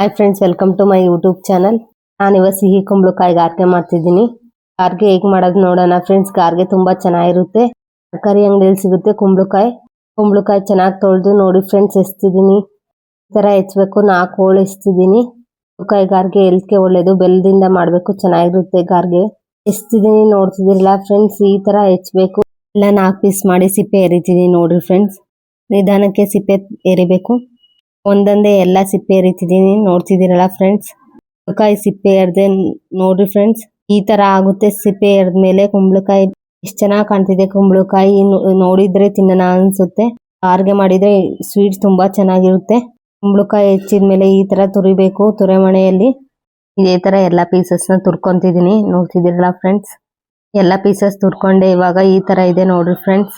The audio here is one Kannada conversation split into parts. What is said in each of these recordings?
Hi friends, welcome to my YouTube channel. ನಾನಿವಾಗ ಸಿಹಿ ಕುಂಬಳಕಾಯಿ ಗಾರ್ಗೆ ಮಾಡ್ತಿದ್ದೀನಿ. ಗಾರ್ಗೆ ಹೇಗೆ ಮಾಡೋದು ನೋಡೋಣ ಫ್ರೆಂಡ್ಸ್. ಗಾರ್ಗೆ ತುಂಬಾ ಚೆನ್ನಾಗಿರುತ್ತೆ. ತರಕಾರಿ ಅಂಗಡಿಯಲ್ಲಿ ಸಿಗುತ್ತೆ ಕುಂಬಳಕಾಯಿ ಚೆನ್ನಾಗಿ ತೊಳೆದು ನೋಡಿ ಫ್ರೆಂಡ್ಸ್ ಎಸ್ತಿದ್ದೀನಿ. ಈ ಥರ ಹೆಚ್ಚಬೇಕು. 4 ಹೋಳು ಎಸ್ತಿದ್ದೀನಿ. ಕುಂಬಳಕಾಯಿ ಗಾರ್ಗೆ ಹೆಲ್ತ್ಗೆ ಒಳ್ಳೇದು. ಬೆಲ್ಲದಿಂದ ಮಾಡಬೇಕು, ಚೆನ್ನಾಗಿರುತ್ತೆ ಗಾರ್ಗೆ. ಎಸ್ತಿದ್ದೀನಿ ನೋಡ್ತಿದ್ದೀರಲ್ಲ ಫ್ರೆಂಡ್ಸ್. ಈ ಥರ ಹೆಚ್ಚಬೇಕು. ಎಲ್ಲ 4 ಪೀಸ್ ಮಾಡಿ ಸಿಪ್ಪೆ ಎರಿತಿದ್ದೀನಿ ನೋಡ್ರಿ ಫ್ರೆಂಡ್ಸ್. ನಿಧಾನಕ್ಕೆ ಸಿಪ್ಪೆ ಎರಿಬೇಕು. ಒಂದೊಂದೇ ಎಲ್ಲ ಸಿಪ್ಪೆ ಎರಿತಿದ್ದೀನಿ ನೋಡ್ತಿದ್ದೀರಲ್ಲ ಫ್ರೆಂಡ್ಸ್. ಕುಂಬಳಕಾಯಿ ಸಿಪ್ಪೆ ಎರ್ದೆ ನೋಡ್ರಿ ಫ್ರೆಂಡ್ಸ್. ಈ ತರ ಆಗುತ್ತೆ ಸಿಪ್ಪೆ ಎರ್ದ್ಮೇಲೆ. ಕುಂಬಳಕಾಯಿ ಎಷ್ಟು ಚೆನ್ನಾಗಿ ಕಾಣ್ತಿದೆ. ಕುಂಬಳಕಾಯಿ ನೋಡಿದ್ರೆ ತಿನ್ನೋಣ ಅನ್ಸುತ್ತೆ. ಗಾರ್ಗೆ ಮಾಡಿದ್ರೆ ಸ್ವೀಟ್ ತುಂಬಾ ಚೆನ್ನಾಗಿರುತ್ತೆ. ಕುಂಬಳಕಾಯಿ ಹೆಚ್ಚಿದ್ಮೇಲೆ ಈ ತರ ತುರಿಬೇಕು. ತುರೆಮಣೆಯಲ್ಲಿ ಇದೇ ತರ ಎಲ್ಲ ಪೀಸಸ್ನ ತುರ್ಕೊಂತಿದ್ದೀನಿ ನೋಡ್ತಿದ್ದೀರಲ್ಲ ಫ್ರೆಂಡ್ಸ್. ಎಲ್ಲ ಪೀಸಸ್ ತುರ್ಕೊಂಡೆ. ಇವಾಗ ಈ ತರ ಇದೆ ನೋಡ್ರಿ ಫ್ರೆಂಡ್ಸ್.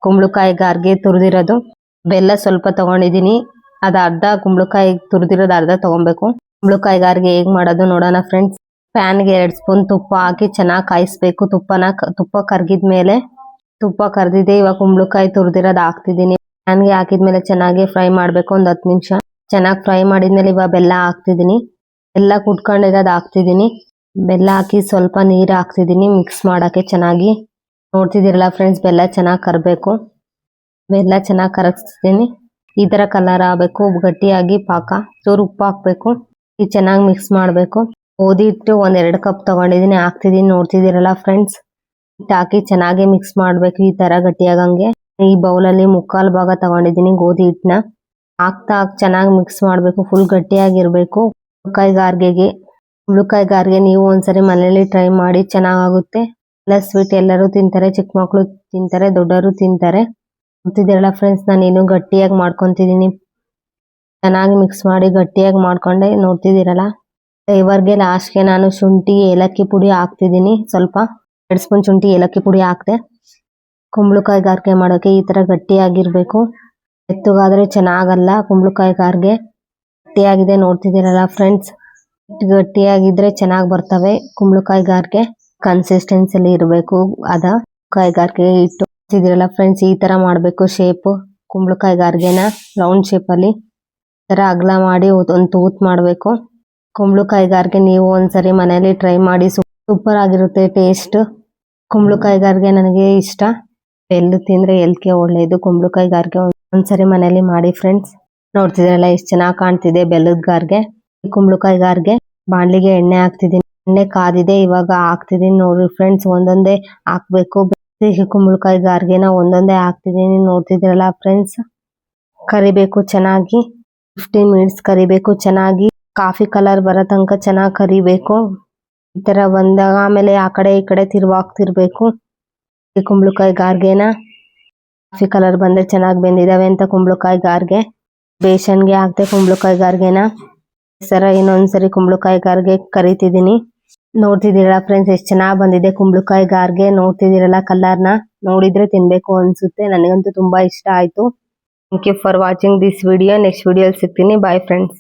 ಕುಂಬಳಕಾಯಿ ಗಾರ್ಗೆ ತುರಿದಿರೋದು. ಬೆಲ್ಲ ಸ್ವಲ್ಪ ತಗೊಂಡಿದ್ದೀನಿ. ಅದು ಅರ್ಧ, ಕುಂಬಳಕಾಯಿ ತುರಿದಿರೋದು ಅರ್ಧ ತಗೊಬೇಕು. ಕುಂಬಳಕಾಯಿ ಗಾರ್ಗೆ ಹೇಗೆ ಮಾಡೋದು ನೋಡೋಣ ಫ್ರೆಂಡ್ಸ್. ಪ್ಯಾನ್ಗೆ 2 ಸ್ಪೂನ್ ತುಪ್ಪ ಹಾಕಿ ಚೆನ್ನಾಗಿ ಕಾಯಿಸ್ಬೇಕು. ತುಪ್ಪ ಕರ್ಗಿದ್ಮೇಲೆ, ತುಪ್ಪ ಕರ್ದಿದೆ. ಇವಾಗ ಕುಂಬಳಕಾಯಿ ತುರಿದಿರೋದು ಹಾಕ್ತಿದ್ದೀನಿ. ಪ್ಯಾನ್ಗೆ ಹಾಕಿದ್ಮೇಲೆ ಚೆನ್ನಾಗಿ ಫ್ರೈ ಮಾಡಬೇಕು. ಒಂದು 10 ನಿಮಿಷ ಚೆನ್ನಾಗಿ ಫ್ರೈ ಮಾಡಿದ್ಮೇಲೆ ಇವಾಗ ಬೆಲ್ಲ ಹಾಕ್ತಿದ್ದೀನಿ. ಬೆಲ್ಲ ಕುಟ್ಕೊಂಡಿರೋದು ಹಾಕ್ತಿದ್ದೀನಿ. ಬೆಲ್ಲ ಹಾಕಿ ಸ್ವಲ್ಪ ನೀರು ಹಾಕ್ತಿದ್ದೀನಿ ಮಿಕ್ಸ್ ಮಾಡೋಕ್ಕೆ ಚೆನ್ನಾಗಿ. ನೋಡ್ತಿದ್ದೀರಲ್ಲ ಫ್ರೆಂಡ್ಸ್, ಬೆಲ್ಲ ಚೆನ್ನಾಗಿ ಕರಬೇಕು. ಬೆಲ್ಲ ಚೆನ್ನಾಗಿ ಕರಗಿಸ್ತೀನಿ. ಈ ತರ ಕಲರ್ ಆಗಬೇಕು. ಗಟ್ಟಿಯಾಗಿ ಪಾಕ. ಚೂರು ಉಪ್ಪು ಹಾಕ್ಬೇಕು. ಇದು ಚೆನ್ನಾಗಿ ಮಿಕ್ಸ್ ಮಾಡಬೇಕು. ಗೋಧಿ ಹಿಟ್ಟು 1-2 ಕಪ್ ತಗೊಂಡಿದ್ದೀನಿ, ಹಾಕ್ತಿದ್ದೀನಿ ನೋಡ್ತಿದ್ದೀರಲ್ಲ ಫ್ರೆಂಡ್ಸ್. ಹಿಟ್ಟು ಹಾಕಿ ಚೆನ್ನಾಗಿ ಮಿಕ್ಸ್ ಮಾಡಬೇಕು. ಈ ತರ ಗಟ್ಟಿಯಾಗಂಗೆ. ಈ ಬೌಲಲ್ಲಿ 3/4 ಭಾಗ ತಗೊಂಡಿದ್ದೀನಿ ಗೋಧಿ ಹಿಟ್ಟನ್ನ. ಹಾಕ್ತಾ ಚೆನ್ನಾಗಿ ಮಿಕ್ಸ್ ಮಾಡಬೇಕು. ಫುಲ್ ಗಟ್ಟಿಯಾಗಿರ್ಬೇಕು. ಕುಂಬಳಕಾಯಿ ಗಾರ್ಗೆ ನೀವು ಒಂದ್ಸರಿ ಮನೇಲಿ ಟ್ರೈ ಮಾಡಿ, ಚೆನ್ನಾಗುತ್ತೆ. ಎಲ್ಲ ಸ್ವೀಟ್ ಎಲ್ಲರೂ ತಿಂತಾರೆ. ಚಿಕ್ಕ ಮಕ್ಕಳು ತಿಂತಾರೆ, ದೊಡ್ಡವರು ತಿಂತಾರೆ. ನೋಡ್ತಿದ್ದೀರಲ್ಲ ಫ್ರೆಂಡ್ಸ್, ನಾನು ಇನ್ನೂ ಗಟ್ಟಿಯಾಗಿ ಮಾಡ್ಕೊತಿದ್ದೀನಿ. ಚೆನ್ನಾಗಿ ಮಿಕ್ಸ್ ಮಾಡಿ ಗಟ್ಟಿಯಾಗಿ ಮಾಡ್ಕೊಂಡೆ ನೋಡ್ತಿದ್ದೀರಲ್ಲ. ಫ್ಲೇವರ್ಗೆ ಲಾಸ್ಟ್ಗೆ ನಾನು ಶುಂಠಿ ಏಲಕ್ಕಿ ಪುಡಿ ಹಾಕ್ತಿದ್ದೀನಿ. ಸ್ವಲ್ಪ 2 ಸ್ಪೂನ್ ಶುಂಠಿ ಏಲಕ್ಕಿ ಪುಡಿ ಹಾಕ್ದೆ. ಕುಂಬಳಕಾಯಿ ಗಾರ್ಗೆ ಮಾಡೋಕೆ ಈ ತರ ಗಟ್ಟಿಯಾಗಿರ್ಬೇಕು. ಮೆತ್ತಗಾದ್ರೆ ಚೆನ್ನಾಗಲ್ಲ. ಕುಂಬಳಕಾಯಿ ಗಾರ್ಗೆ ಗಟ್ಟಿಯಾಗಿದೆ ನೋಡ್ತಿದ್ದೀರಲ್ಲ ಫ್ರೆಂಡ್ಸ್. ಗಟ್ಟಿಯಾಗಿದ್ರೆ ಚೆನ್ನಾಗಿ ಬರ್ತವೆ ಕುಂಬಳಕಾಯಿ ಗಾರ್ಗೆ. ಕನ್ಸಿಸ್ಟೆನ್ಸಿಲಿ ಇರಬೇಕು. ಕುಂಬಳಕಾಯಿ ಗಾರ್ಗೆ ಇಟ್ಟು ನೋಡ್ತಿದ್ದೀರಲ್ಲ ಫ್ರೆಂಡ್ಸ್. ಈ ತರ ಮಾಡಬೇಕು ಶೇಪ್. ಕುಂಬಳಕಾಯಿ ಗಾರ್ಗೆನ ರೌಂಡ್ ಶೇಪ್ ಅಲ್ಲಿ ಈ ತರ ಅಗಲ ಮಾಡಿ ಒಂದು ತೂತ್ ಮಾಡಬೇಕು. ಕುಂಬಳಕಾಯಿ ಗಾರ್ಗೆ ನೀವು ಒಂದ್ಸರಿ ಮನೇಲಿ ಟ್ರೈ ಮಾಡಿ. ಸೂಪರ್ ಆಗಿರುತ್ತೆ ಟೇಸ್ಟ್. ಕುಂಬಳಕಾಯಿ ಗಾರ್ಗೆ ನನಗೆ ಇಷ್ಟ. ಬೆಲ್ಲ ತಿಂದ್ರೆ ಹೆಲ್ತ್ಗೆ ಒಳ್ಳೇದು. ಕುಂಬಳಕಾಯಿ ಗಾರ್ಗೆ ಒಂದ್ಸರಿ ಮನೇಲಿ ಮಾಡಿ ಫ್ರೆಂಡ್ಸ್. ನೋಡ್ತಿದ್ದೀರಲ್ಲ ಎಷ್ಟು ಚೆನ್ನಾಗಿ ಕಾಣ್ತಿದೆ ಬೆಲ್ಲದ ಗಾರ್ಗೆ. ಕುಂಬಳಕಾಯಿ ಗಾರ್ಗೆ ಬಾಣಲಿಗೆ ಎಣ್ಣೆ ಹಾಕ್ತಿದ್ದೀನಿ. ಎಣ್ಣೆ ಕಾದಿದೆ. ಇವಾಗ ಹಾಕ್ತಿದ್ದೀನಿ ನೋಡ್ರಿ ಫ್ರೆಂಡ್ಸ್. ಒಂದೊಂದೇ ಹಾಕ್ಬೇಕು. ಸಿಹಿ ಕುಂಬಳಕಾಯಿ ಗಾರ್ಗೆನ ಒಂದೊಂದೇ ಹಾಕ್ತಿದ್ದೀನಿ ನೋಡ್ತಿದ್ದೀರಲ್ಲ ಫ್ರೆಂಡ್ಸ್. ಕರಿಬೇಕು ಚೆನ್ನಾಗಿ. 15 ಮಿನಿಟ್ಸ್ ಕರಿಬೇಕು ಚೆನ್ನಾಗಿ. ಕಾಫಿ ಕಲರ್ ಬರೋ ತನಕ ಚೆನ್ನಾಗಿ ಕರಿಬೇಕು. ಈ ತರ ಬಂದಾಗ ಆಮೇಲೆ ಆ ಕಡೆ ಈ ಕಡೆ ತಿರ್ವಾಕ್ತಿರ್ಬೇಕು. ಈ ಕುಂಬಳಕಾಯಿ ಗಾರ್ಗೆನ ಕಾಫಿ ಕಲರ್ ಬಂದ್ರೆ ಚೆನ್ನಾಗಿ ಬೆಂದಿದಾವೆ ಅಂತ ಕುಂಬಳಕಾಯಿ ಗಾರ್ಗೆ ಬೇಸನ್ಗೆ ಹಾಕ್ದೆ. ಕುಂಬಳಕಾಯಿ ಗಾರ್ಗೆನ ಇನ್ನೊಂದ್ಸರಿ ಕುಂಬಳಕಾಯಿ ಗಾರ್ಗೆ ಕರಿತಿದ್ದೀನಿ. ನೋಡ್ತಿದ್ದೀರಲ್ಲ ಫ್ರೆಂಡ್ಸ್, ಎಷ್ಟು ಚೆನ್ನಾಗಿ ಬಂದಿದೆ ಕುಂಬಳಕಾಯಿ ಗಾರ್ಗೆ. ನೋಡ್ತಿದ್ದೀರಲ್ಲ ಕಲರ್ನ. ನೋಡಿದ್ರೆ ತಿನ್ಬೇಕು ಅನ್ಸುತ್ತೆ. ನನಗಂತೂ ತುಂಬಾ ಇಷ್ಟ ಆಯ್ತು. Thank you for watching this video. Next video ಸಿಗ್ತೀನಿ. Bye friends.